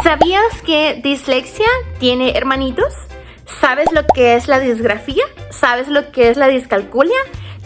¿Sabías que dislexia tiene hermanitos? ¿Sabes lo que es la disgrafía? ¿Sabes lo que es la discalculia?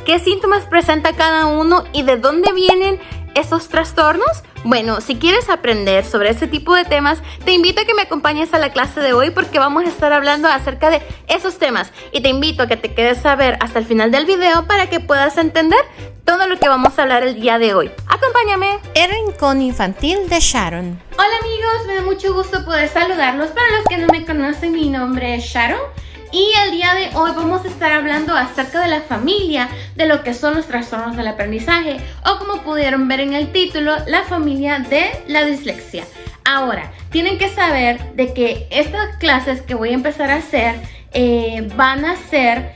¿Qué síntomas presenta cada uno y de dónde vienen esos trastornos? Bueno, si quieres aprender sobre este tipo de temas, te invito a que me acompañes a la clase de hoy porque vamos a estar hablando acerca de esos temas y te invito a que te quedes a ver hasta el final del video para que puedas entender todo lo que vamos a hablar el día de hoy. ¡Acompáñame! El Rincón Infantil de Sharon. Hola amigos, me da mucho gusto poder saludarlos. Para los que no me conocen, mi nombre es Sharon. Y el día de hoy vamos a estar hablando acerca de la familia, de lo que son los trastornos del aprendizaje o como pudieron ver en el título, la familia de la dislexia. Ahora, tienen que saber de que estas clases que voy a empezar a hacer van a ser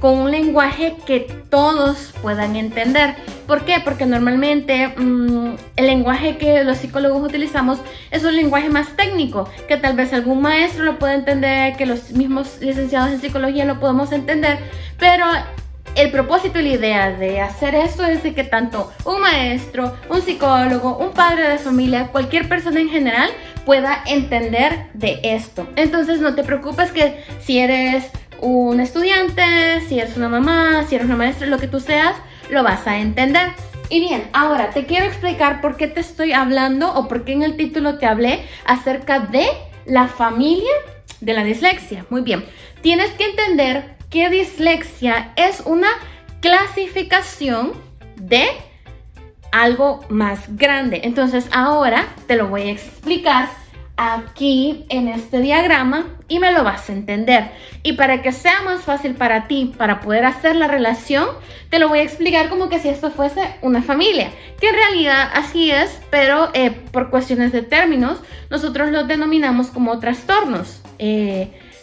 con un lenguaje que todos puedan entender. ¿Por qué? Porque normalmente el lenguaje que los psicólogos utilizamos es un lenguaje más técnico, que tal vez algún maestro lo pueda entender, que los mismos licenciados en psicología lo podemos entender, pero el propósito y la idea de hacer esto es de que tanto un maestro, un psicólogo, un padre de familia, cualquier persona en general pueda entender de esto. Entonces no te preocupes que si eres un estudiante, si eres una mamá, si eres una maestra, lo que tú seas, lo vas a entender. Y bien, ahora te quiero explicar por qué te estoy hablando o por qué en el título te hablé acerca de la familia de la dislexia. Muy bien, tienes que entender que dislexia es una clasificación de algo más grande. Entonces ahora te lo voy a explicar aquí en este diagrama y me lo vas a entender. Y para que sea más fácil para ti, para poder hacer la relación, te lo voy a explicar como que si esto fuese una familia, que en realidad así es, pero por cuestiones de términos, nosotros los denominamos como trastornos,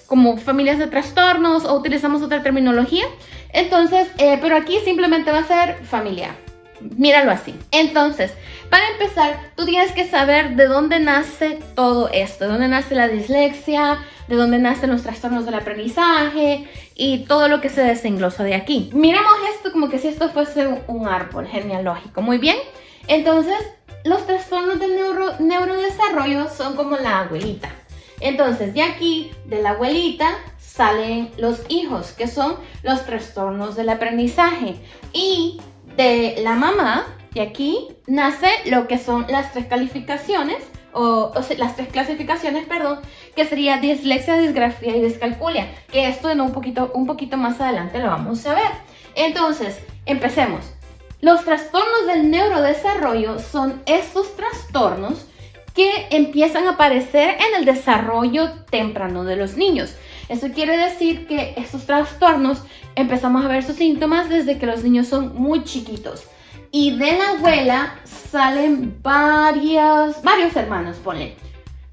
como familias de trastornos o utilizamos otra terminología. Entonces, pero aquí simplemente va a ser familiar. Míralo así. Entonces, para empezar, tú tienes que saber de dónde nace todo esto, de dónde nace la dislexia, de dónde nacen los trastornos del aprendizaje y todo lo que se desenglosa de aquí. Miremos esto como que si esto fuese un árbol genealógico. Muy bien. Entonces, los trastornos del neurodesarrollo son como la abuelita. Entonces, de aquí, de la abuelita, salen los hijos, que son los trastornos del aprendizaje. Y de la mamá, de aquí, nace lo que son las tres calificaciones, las tres clasificaciones, perdón, que sería dislexia, disgrafía y discalculia, que esto en un poquito más adelante lo vamos a ver. Entonces, empecemos. Los trastornos del neurodesarrollo son estos trastornos que empiezan a aparecer en el desarrollo temprano de los niños. Eso quiere decir que estos trastornos empezamos a ver sus síntomas desde que los niños son muy chiquitos. Y de la abuela salen varios hermanos, ponle.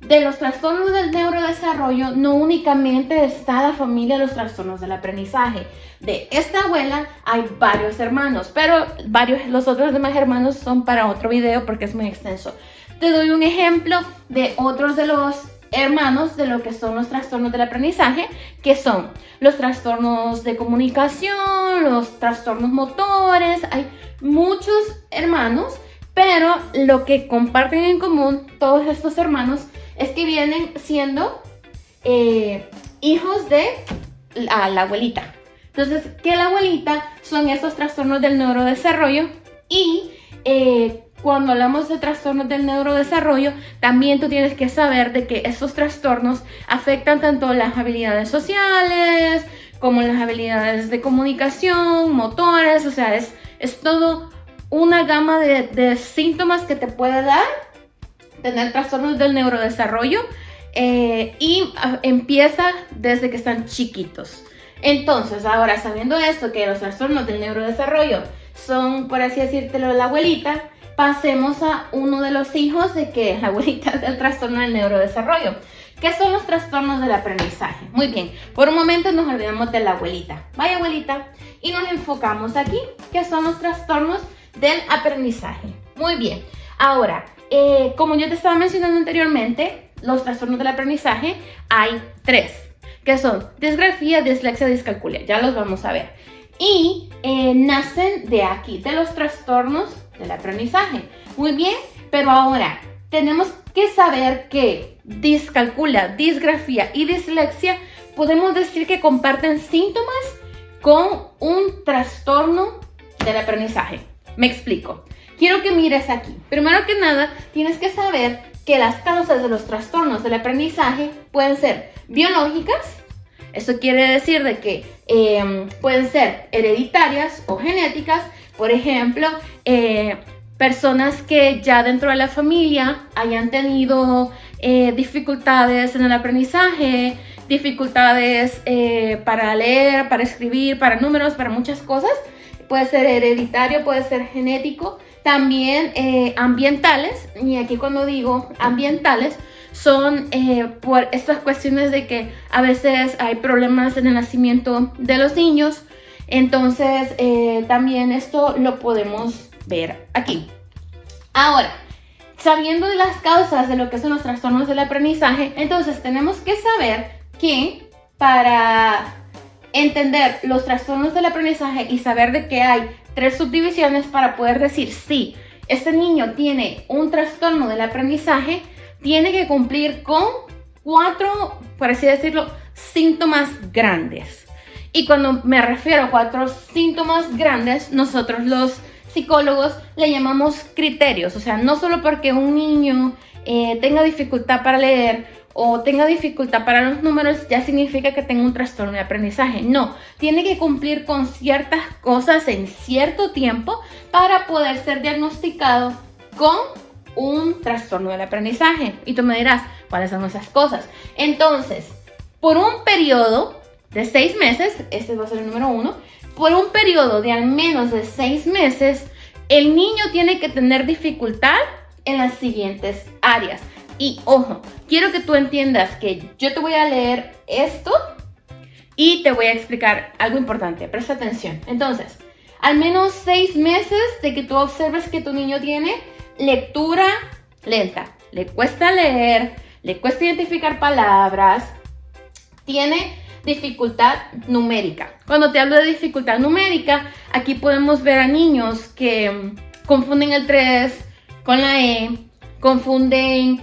De los trastornos del neurodesarrollo no únicamente está la familia de los trastornos del aprendizaje. De esta abuela hay varios hermanos, pero los otros demás hermanos son para otro video porque es muy extenso. Te doy un ejemplo de otros de los hermanos de lo que son los trastornos del aprendizaje, que son los trastornos de comunicación, los trastornos motores. Hay muchos hermanos, pero lo que comparten en común todos estos hermanos es que vienen siendo hijos de la abuelita. Entonces, que la abuelita son esos trastornos del neurodesarrollo y cuando hablamos de trastornos del neurodesarrollo, también tú tienes que saber de que estos trastornos afectan tanto las habilidades sociales como las habilidades de comunicación, motores, o sea, es todo una gama de síntomas que te puede dar tener trastornos del neurodesarrollo y empieza desde que están chiquitos. Entonces, ahora sabiendo esto, que los trastornos del neurodesarrollo son, por así decírtelo, la abuelita, pasemos a uno de los hijos de que es la abuelita del trastorno del neurodesarrollo. ¿Qué son los trastornos del aprendizaje? Muy bien, por un momento nos olvidamos de la abuelita. Vaya abuelita. Y nos enfocamos aquí, que son los trastornos del aprendizaje. Muy bien. Ahora, como yo te estaba mencionando anteriormente, los trastornos del aprendizaje hay tres, que son disgrafía, dislexia, discalculia. Ya los vamos a ver. Y nacen de aquí, de los trastornos del aprendizaje. Muy bien, pero ahora tenemos que saber que discalculia, disgrafía y dislexia, podemos decir que comparten síntomas con un trastorno del aprendizaje. Me explico. Quiero que mires aquí. Primero que nada, tienes que saber que las causas de los trastornos del aprendizaje pueden ser biológicas. Eso quiere decir de que pueden ser hereditarias o genéticas. Por ejemplo, personas que ya dentro de la familia hayan tenido dificultades en el aprendizaje, dificultades para leer, para escribir, para números, para muchas cosas. Puede ser hereditario, puede ser genético. También ambientales, y aquí cuando digo ambientales, son por estas cuestiones de que a veces hay problemas en el nacimiento de los niños. Entonces también esto lo podemos ver aquí. Ahora, sabiendo de las causas de lo que son los trastornos del aprendizaje, entonces tenemos que saber que para entender los trastornos del aprendizaje y saber de que hay 3 subdivisiones para poder decir si este niño tiene un trastorno del aprendizaje, tiene que cumplir con 4, por así decirlo, síntomas grandes. Y cuando me refiero a 4 síntomas grandes, nosotros los psicólogos le llamamos criterios. O sea, no solo porque un niño tenga dificultad para leer o tenga dificultad para los números, ya significa que tenga un trastorno de aprendizaje. No, tiene que cumplir con ciertas cosas en cierto tiempo para poder ser diagnosticado con un trastorno del aprendizaje. Y tú me dirás, ¿cuáles son esas cosas? Entonces, por un periodo de 6 meses, este va a ser el número 1, por un periodo de al menos de 6 meses, el niño tiene que tener dificultad en las siguientes áreas. Y ojo, quiero que tú entiendas que yo te voy a leer esto y te voy a explicar algo importante. Presta atención. Entonces, al menos 6 meses de que tú observes que tu niño tiene lectura lenta, le cuesta leer, le cuesta identificar palabras, tiene dificultad numérica. Cuando te hablo de dificultad numérica, aquí podemos ver a niños que confunden el 3 con la E, confunden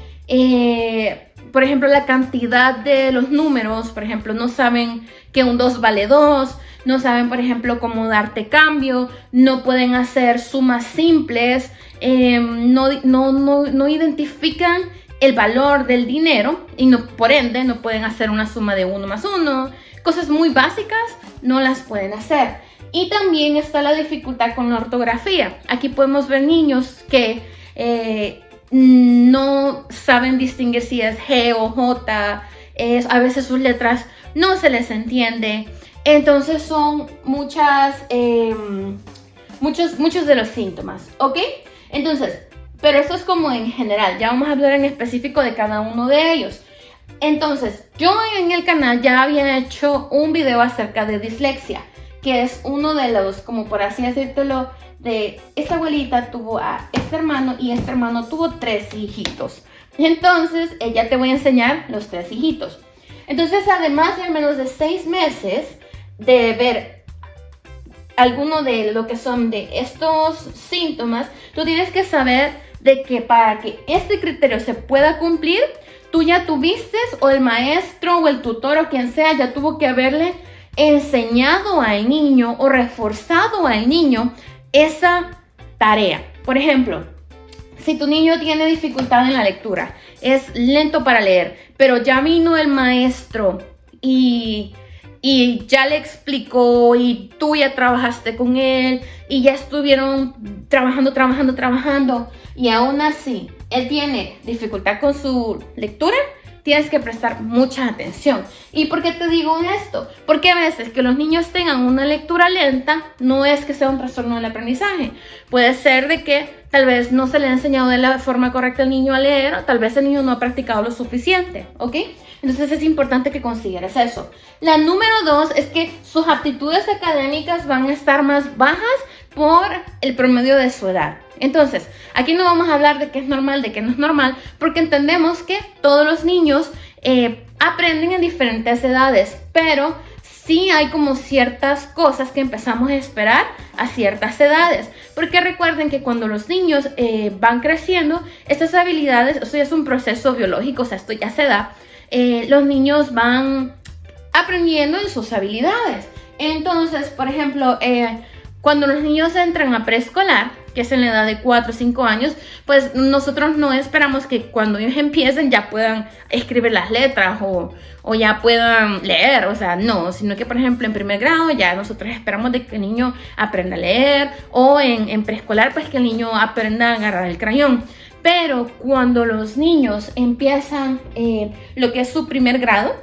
por ejemplo, la cantidad de los números. Por ejemplo, no saben que un 2 vale 2, no saben, por ejemplo, cómo darte cambio, no pueden hacer sumas simples, no identifican el valor del dinero y por ende no pueden hacer una suma de 1 más 1. Cosas muy básicas no las pueden hacer. Y también está la dificultad con la ortografía. Aquí podemos ver niños que no saben distinguir si es G o J, a veces sus letras no se les entiende. Entonces son muchos de los síntomas, ¿ok? Entonces, pero esto es como en general, ya vamos a hablar en específico de cada uno de ellos. Entonces, yo en el canal ya había hecho un video acerca de dislexia, que es uno de los, como por así decírtelo, de esta abuelita tuvo a este hermano y este hermano tuvo 3 hijitos. Entonces, ya te voy a enseñar los 3 hijitos. Entonces, además de al menos de 6 meses de ver alguno de lo que son de estos síntomas, tú tienes que saber de que para que este criterio se pueda cumplir, tú ya tuviste, o el maestro o el tutor o quien sea, ya tuvo que haberle enseñado al niño o reforzado al niño esa tarea. Por ejemplo, si tu niño tiene dificultad en la lectura, es lento para leer, pero ya vino el maestro y ya le explicó y tú ya trabajaste con él y ya estuvieron trabajando y aún así él tiene dificultad con su lectura, tienes que prestar mucha atención. ¿Y por qué te digo esto? Porque a veces que los niños tengan una lectura lenta no es que sea un trastorno del aprendizaje. Puede ser de que tal vez no se le ha enseñado de la forma correcta al niño a leer, o tal vez el niño no ha practicado lo suficiente, ¿ok? Entonces es importante que consideres eso. La número 2 es que sus aptitudes académicas van a estar más bajas por el promedio de su edad. Entonces, aquí no vamos a hablar de qué es normal, de qué no es normal, porque entendemos que todos los niños aprenden en diferentes edades, pero sí hay como ciertas cosas que empezamos a esperar a ciertas edades. Porque recuerden que cuando los niños van creciendo, estas habilidades, eso ya es un proceso biológico, o sea, esto ya se da. Los niños van aprendiendo en sus habilidades. Entonces, por ejemplo, cuando los niños entran a preescolar, que es en la edad de 4 o 5 años, pues nosotros no esperamos que cuando ellos empiecen ya puedan escribir las letras o ya puedan leer, o sea, no, sino que por ejemplo en primer grado ya nosotros esperamos de que el niño aprenda a leer, o en preescolar pues que el niño aprenda a agarrar el crayón. Pero cuando los niños empiezan lo que es su primer grado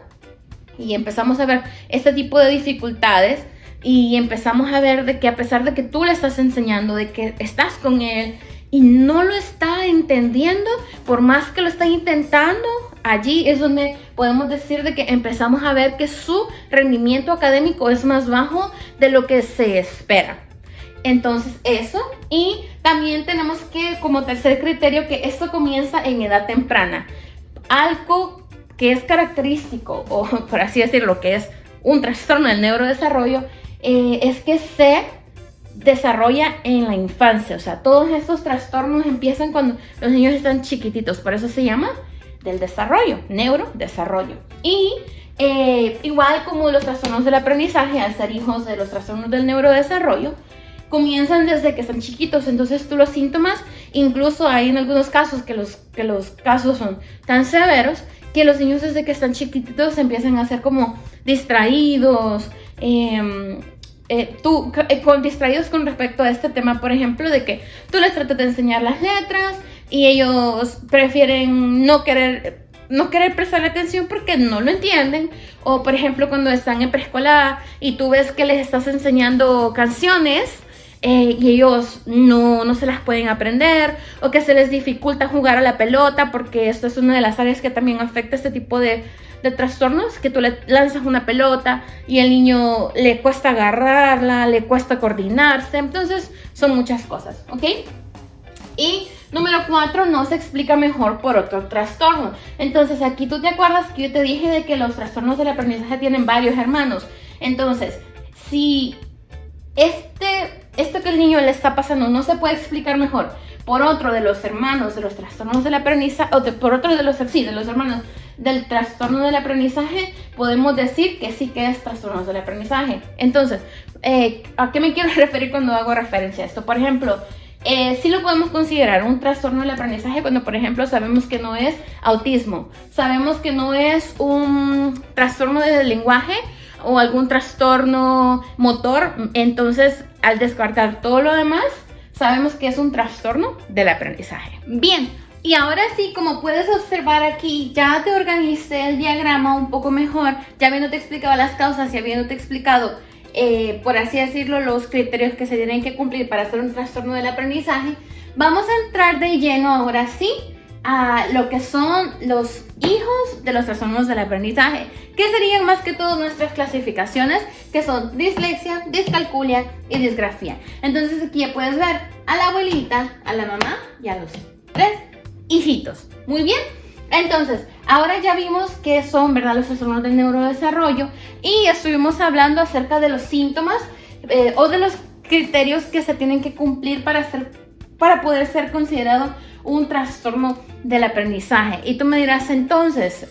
y empezamos a ver este tipo de dificultades, y empezamos a ver de que a pesar de que tú le estás enseñando, de que estás con él y no lo está entendiendo, por más que lo está intentando, allí es donde podemos decir de que empezamos a ver que su rendimiento académico es más bajo de lo que se espera. Entonces eso, y también tenemos que como tercer criterio que esto comienza en edad temprana. Algo que es característico, o por así decirlo, que es un trastorno del neurodesarrollo, es que se desarrolla en la infancia. O sea, todos estos trastornos empiezan cuando los niños están chiquititos, por eso se llama del desarrollo, neurodesarrollo. Y igual como los trastornos del aprendizaje, al ser hijos de los trastornos del neurodesarrollo, comienzan desde que están chiquitos. Entonces tú los síntomas, incluso hay en algunos casos que los casos son tan severos que los niños desde que están chiquititos empiezan a ser como distraídos, distraídos con respecto a este tema, por ejemplo, de que tú les tratas de enseñar las letras y ellos prefieren no querer prestar atención porque no lo entienden. O por ejemplo cuando están en preescolar y tú ves que les estás enseñando canciones y ellos no se las pueden aprender, o que se les dificulta jugar a la pelota, porque esto es una de las áreas que también afecta este tipo de trastornos, que tú le lanzas una pelota y el niño le cuesta agarrarla, le cuesta coordinarse. Entonces son muchas cosas, ¿ok? Y número 4, no se explica mejor por otro trastorno. Entonces aquí tú te acuerdas que yo te dije de que los trastornos del aprendizaje tienen varios hermanos. Entonces, si esto que el niño le está pasando no se puede explicar mejor por otro de los hermanos de los trastornos del aprendizaje, o por otro de los hermanos del trastorno del aprendizaje, podemos decir que sí que es trastornos del aprendizaje. Entonces, ¿a qué me quiero referir cuando hago referencia a esto? Por ejemplo, sí lo podemos considerar un trastorno del aprendizaje cuando, por ejemplo, sabemos que no es autismo, sabemos que no es un trastorno del lenguaje o algún trastorno motor. Entonces, al descartar todo lo demás, sabemos que es un trastorno del aprendizaje. Bien, y ahora sí, como puedes observar aquí, ya te organicé el diagrama un poco mejor, ya habiéndote explicado las causas y habiéndote explicado, por así decirlo, los criterios que se tienen que cumplir para hacer un trastorno del aprendizaje. Vamos a entrar de lleno ahora sí a lo que son los hijos de los trastornos del aprendizaje, que serían más que todo nuestras clasificaciones, que son dislexia, discalculia y disgrafía. Entonces aquí ya puedes ver a la abuelita, a la mamá y a los 3 hijitos. Muy bien, entonces ahora ya vimos qué son, ¿verdad?, los trastornos del neurodesarrollo, y estuvimos hablando acerca de los síntomas o de los criterios que se tienen que cumplir para poder ser considerado un trastorno del aprendizaje. Y tú me dirás entonces,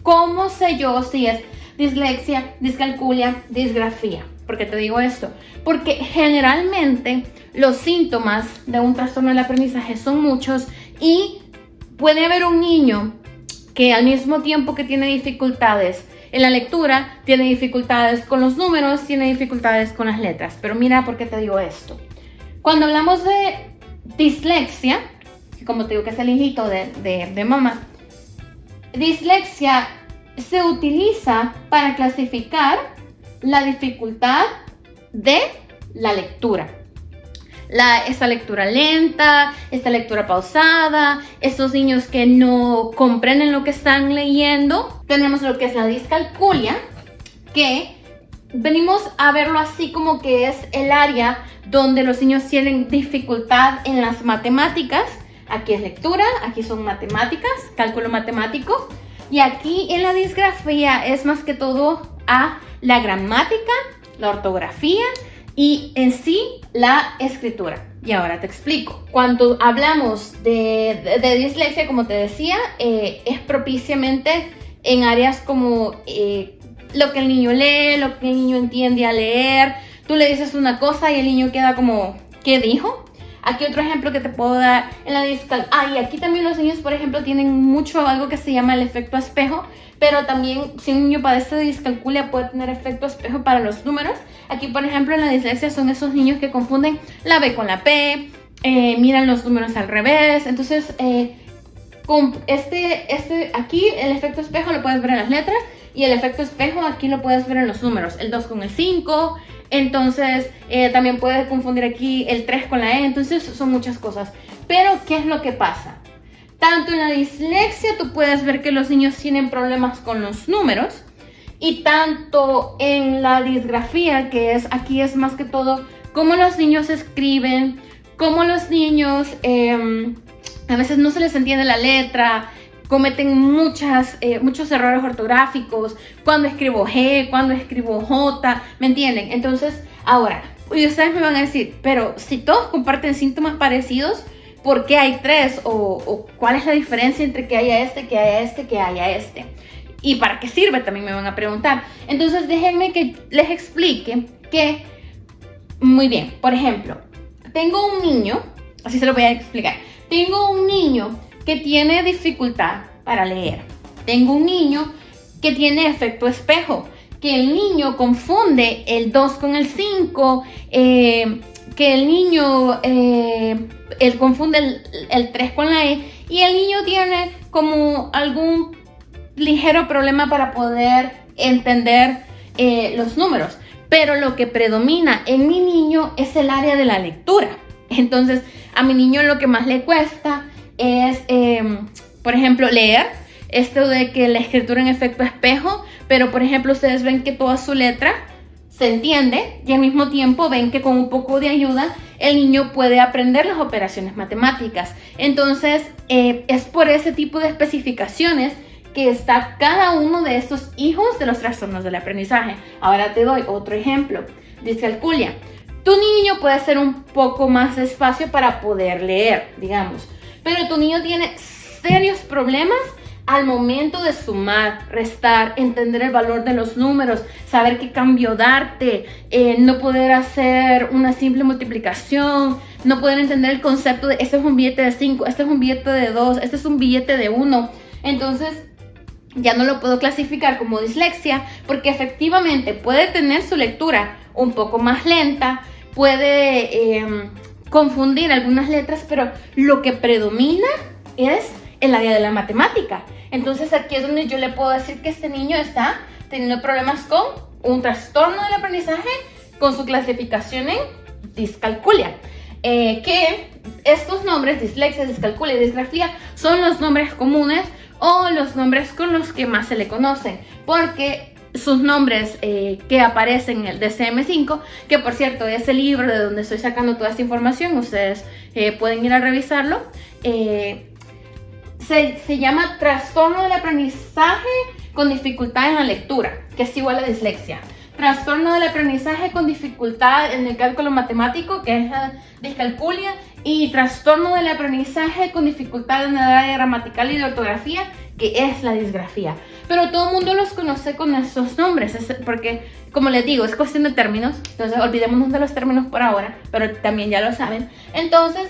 ¿cómo sé yo si es dislexia, discalculia, disgrafía? ¿Por qué te digo esto? Porque generalmente los síntomas de un trastorno del aprendizaje son muchos, y puede haber un niño que al mismo tiempo que tiene dificultades en la lectura, tiene dificultades con los números, tiene dificultades con las letras. Pero mira, ¿por qué te digo esto? Cuando hablamos de dislexia, que como te digo que es el hijito de mamá, dislexia se utiliza para clasificar la dificultad de la lectura. Esta lectura lenta, esta lectura pausada, estos niños que no comprenden lo que están leyendo. Tenemos lo que es la discalculia, que venimos a verlo así como que es el área donde los niños tienen dificultad en las matemáticas. Aquí es lectura, aquí son matemáticas, cálculo matemático. Y aquí en la disgrafía es más que todo a la gramática, la ortografía y en sí la escritura. Y ahora te explico. Cuando hablamos de dislexia, como te decía, es propiciamente en áreas como lo que el niño lee, lo que el niño entiende a leer. Tú le dices una cosa y el niño queda como, ¿qué dijo? Aquí otro ejemplo que te puedo dar en la discalculia. Y aquí también los niños, por ejemplo, tienen mucho algo que se llama el efecto espejo, pero también si un niño padece de discalculia puede tener efecto espejo para los números. Aquí, por ejemplo, en la dislexia son esos niños que confunden la B con la P, miran los números al revés. Entonces, con aquí el efecto espejo lo puedes ver en las letras y el efecto espejo aquí lo puedes ver en los números, el 2 con el 5. Entonces, también puedes confundir aquí el 3 con la E. Entonces, son muchas cosas. Pero, ¿qué es lo que pasa? Tanto en la dislexia tú puedes ver que los niños tienen problemas con los números. Y tanto en la disgrafía, que es aquí es más que todo cómo los niños escriben, cómo los niños a veces no se les entiende la letra, cometen muchos errores ortográficos, cuando escribo G, cuando escribo J, ¿me entienden? Entonces, ahora, y ustedes me van a decir, pero si todos comparten síntomas parecidos, ¿por qué hay 3? O ¿cuál es la diferencia entre que haya este, que haya este, que haya este? ¿Y para qué sirve? También me van a preguntar. Entonces, déjenme que les explique que, muy bien, por ejemplo, tengo un niño, así se lo voy a explicar. Tengo un niño que tiene dificultad para leer. Tengo un niño que tiene efecto espejo, que el niño confunde el 2 con el 5, que el niño él confunde el 3 con la E, y el niño tiene como algún ligero problema para poder entender los números. Pero lo que predomina en mi niño es el área de la lectura. Entonces, a mi niño lo que más le cuesta es, por ejemplo, leer. Esto de que la escritura en efecto espejo, pero por ejemplo, ustedes ven que toda su letra se entiende y al mismo tiempo ven que con un poco de ayuda el niño puede aprender las operaciones matemáticas. Entonces, es por ese tipo de especificaciones que está cada uno de estos hijos de los trastornos del aprendizaje. Ahora te doy otro ejemplo. Discalculia. Tu niño puede hacer un poco más despacio para poder leer, digamos, pero tu niño tiene serios problemas al momento de sumar, restar, entender el valor de los números, saber qué cambio darte, no poder hacer una simple multiplicación, no poder entender el concepto de este es un billete de 5, este es un billete de 2, este es un billete de 1. Entonces, ya no lo puedo clasificar como dislexia porque efectivamente puede tener su lectura un poco más lenta, puede confundir algunas letras, pero lo que predomina es el área de la matemática. Entonces aquí es donde yo le puedo decir que este niño está teniendo problemas con un trastorno del aprendizaje con su clasificación en discalculia. Que estos nombres, dislexia, discalculia y disgrafía, son los nombres comunes o los nombres con los que más se le conocen, porque sus nombres que aparecen en el DSM-5, que por cierto es el libro de donde estoy sacando toda esta información, ustedes pueden ir a revisarlo, se llama trastorno del aprendizaje con dificultad en la lectura, que es igual a dislexia. Trastorno del aprendizaje con dificultad en el cálculo matemático, que es la discalculia, y trastorno del aprendizaje con dificultad en el área gramatical y de ortografía, que es la disgrafía. Pero todo el mundo los conoce con esos nombres, porque, como les digo, es cuestión de términos, entonces olvidémonos de los términos por ahora, pero también ya lo saben. Entonces,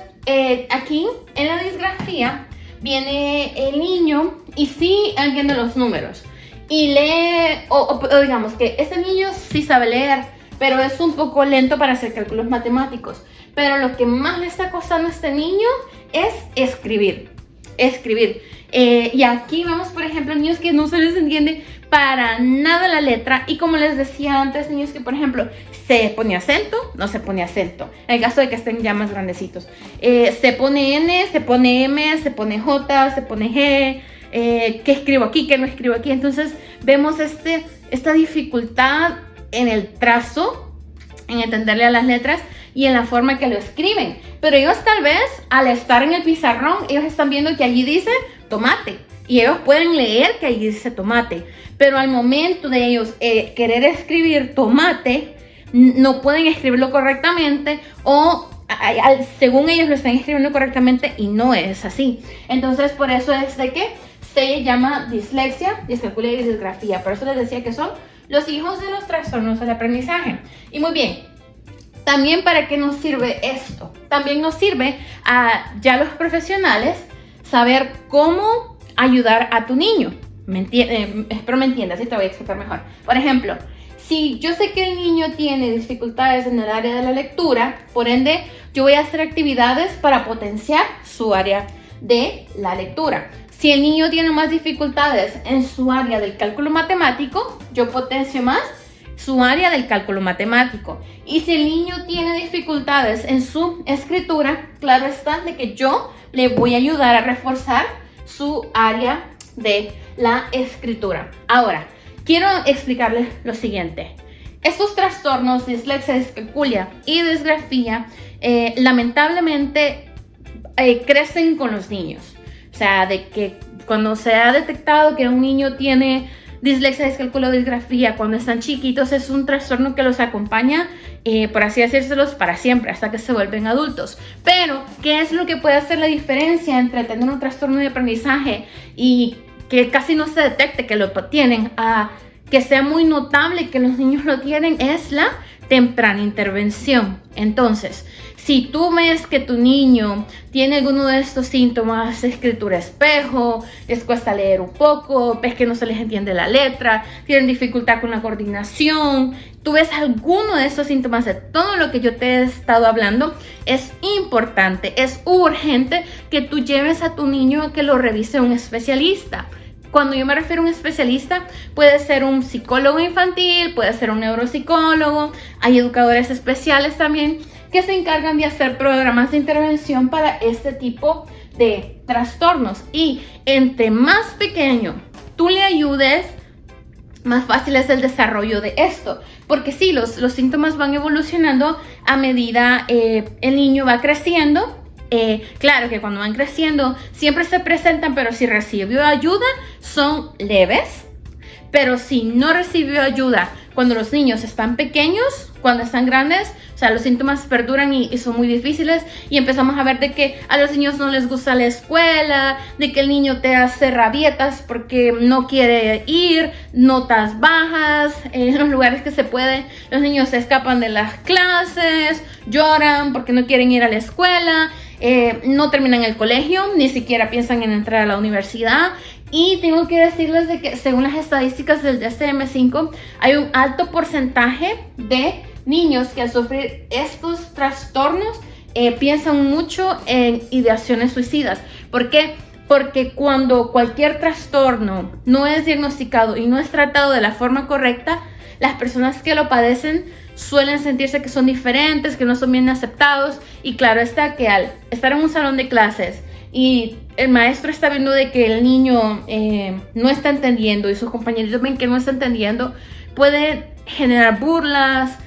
aquí en la disgrafía viene el niño y sí entiende los números. Y lee, o digamos que este niño sí sabe leer, pero es un poco lento para hacer cálculos matemáticos. Pero lo que más le está costando a este niño es escribir. Y aquí vemos, por ejemplo, niños que no se les entiende para nada la letra. Y como les decía antes, niños que, por ejemplo, se pone acento, no se pone acento. En el caso de que estén ya más grandecitos. Se pone N, se pone M, se pone J, se pone G. ¿Qué escribo aquí? ¿Qué no escribo aquí? Entonces vemos esta dificultad en el trazo, en entenderle a las letras y en la forma que lo escriben. Pero ellos tal vez, al estar en el pizarrón, ellos están viendo que allí dice tomate. y ellos pueden leer que ahí dice tomate, pero al momento de ellos querer escribir tomate, no pueden escribirlo correctamente o según ellos lo están escribiendo correctamente y no es así. Entonces por eso es de que se llama dislexia, discalculia y disgrafía. Por eso les decía que son los hijos de los trastornos del aprendizaje. Y muy bien, también para qué nos sirve esto. También nos sirve a ya los profesionales saber cómo ayudar a tu niño. Espero me entiendas y te voy a explicar mejor. Por ejemplo, si yo sé que el niño tiene dificultades en el área de la lectura, por ende, yo voy a hacer actividades para potenciar su área de la lectura. Si el niño tiene más dificultades en su área del cálculo matemático, yo potencio más su área del cálculo matemático. Y si el niño tiene dificultades en su escritura, claro está de que yo le voy a ayudar a reforzar su área de la escritura. Ahora, quiero explicarles lo siguiente. Estos trastornos, dislexia, discalculia y disgrafía, lamentablemente crecen con los niños. O sea, de que cuando se ha detectado que un niño tiene dislexia, discalculia o disgrafía cuando están chiquitos, es un trastorno que los acompaña, por así decírselos, para siempre, hasta que se vuelven adultos. Pero, ¿qué es lo que puede hacer la diferencia entre tener un trastorno de aprendizaje y que casi no se detecte que lo tienen, a que sea muy notable que los niños lo tienen? Es la temprana intervención. Entonces, si tú ves que tu niño tiene alguno de estos síntomas, escritura espejo, les cuesta leer un poco, ves que no se les entiende la letra, tienen dificultad con la coordinación, tú ves alguno de estos síntomas de todo lo que yo te he estado hablando, es importante, es urgente que tú lleves a tu niño a que lo revise un especialista. Cuando yo me refiero a un especialista, puede ser un psicólogo infantil, puede ser un neuropsicólogo, hay educadores especiales también que se encargan de hacer programas de intervención para este tipo de trastornos. Y entre más pequeño tú le ayudes, más fácil es el desarrollo de esto. Porque sí, los síntomas van evolucionando a medida el niño va creciendo. Claro que cuando van creciendo siempre se presentan, pero si recibió ayuda son leves. Pero si no recibió ayuda cuando los niños están pequeños, cuando están grandes, o sea, los síntomas perduran y son muy difíciles y empezamos a ver de que a los niños no les gusta la escuela, de que el niño te hace rabietas porque no quiere ir, notas bajas, en los lugares que se puede, los niños se escapan de las clases, lloran porque no quieren ir a la escuela, no terminan el colegio, ni siquiera piensan en entrar a la universidad. Y tengo que decirles de que según las estadísticas del DSM-5 hay un alto porcentaje de niños que al sufrir estos trastornos piensan mucho en ideaciones suicidas. ¿Por qué? Porque cuando cualquier trastorno no es diagnosticado y no es tratado de la forma correcta, las personas que lo padecen suelen sentirse que son diferentes, que no son bien aceptados. Y claro está que al estar en un salón de clases y el maestro está viendo de que el niño no está entendiendo y sus compañeritos ven que no está entendiendo, puede generar burlas,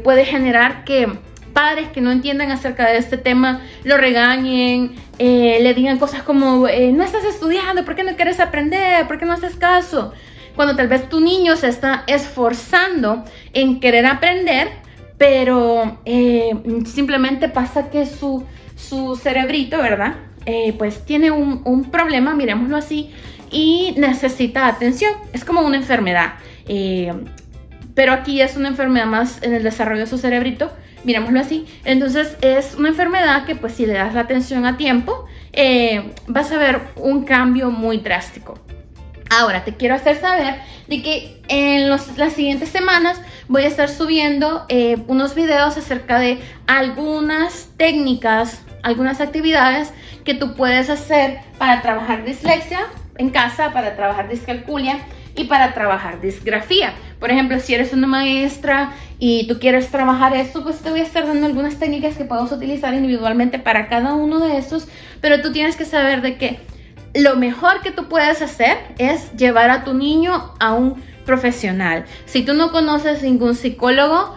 puede generar que padres que no entiendan acerca de este tema lo regañen, le digan cosas como no estás estudiando, ¿por qué no quieres aprender? ¿Por qué no haces caso? Cuando tal vez tu niño se está esforzando en querer aprender, pero simplemente pasa que su cerebrito, ¿verdad? Pues tiene un problema, miremoslo así, y necesita atención. Es como una enfermedad, pero aquí es una enfermedad más en el desarrollo de su cerebrito, miremoslo así. Entonces es una enfermedad que pues si le das la atención a tiempo, vas a ver un cambio muy drástico. Ahora te quiero hacer saber de que en las siguientes semanas voy a estar subiendo unos videos acerca de algunas técnicas, algunas actividades que tú puedes hacer para trabajar dislexia en casa, para trabajar discalculia y para trabajar disgrafía. Por ejemplo, si eres una maestra y tú quieres trabajar esto, pues te voy a estar dando algunas técnicas que puedes utilizar individualmente para cada uno de estos, pero tú tienes que saber de que lo mejor que tú puedes hacer es llevar a tu niño a un profesional. Si tú no conoces ningún psicólogo,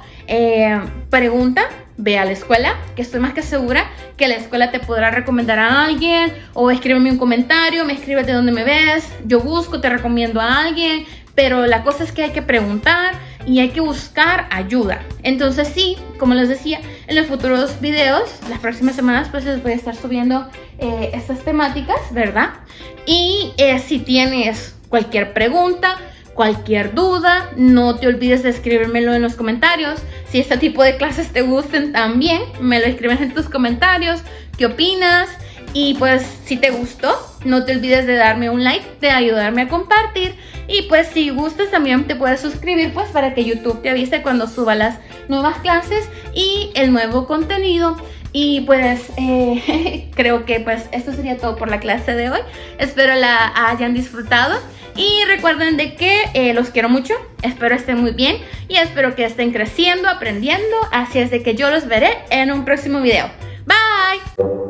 pregunta, ve a la escuela, que estoy más que segura que la escuela te podrá recomendar a alguien, o escríbeme un comentario, me escribes de dónde me ves, yo busco, te recomiendo a alguien, pero la cosa es que hay que preguntar y hay que buscar ayuda. Entonces sí, como les decía, en los futuros videos, las próximas semanas, pues les voy a estar subiendo estas temáticas, ¿verdad? Y si tienes cualquier pregunta, cualquier duda, no te olvides de escribírmelo en los comentarios. Si este tipo de clases te gusten también, me lo escribes en tus comentarios. ¿Qué opinas? Y pues si te gustó, no te olvides de darme un like, de ayudarme a compartir. Y pues si gustas también te puedes suscribir pues para que YouTube te avise cuando suba las nuevas clases y el nuevo contenido. Y pues creo que pues esto sería todo por la clase de hoy. Espero la hayan disfrutado. Y recuerden de que los quiero mucho, espero estén muy bien y espero que estén creciendo, aprendiendo. Así es de que yo los veré en un próximo video. Bye.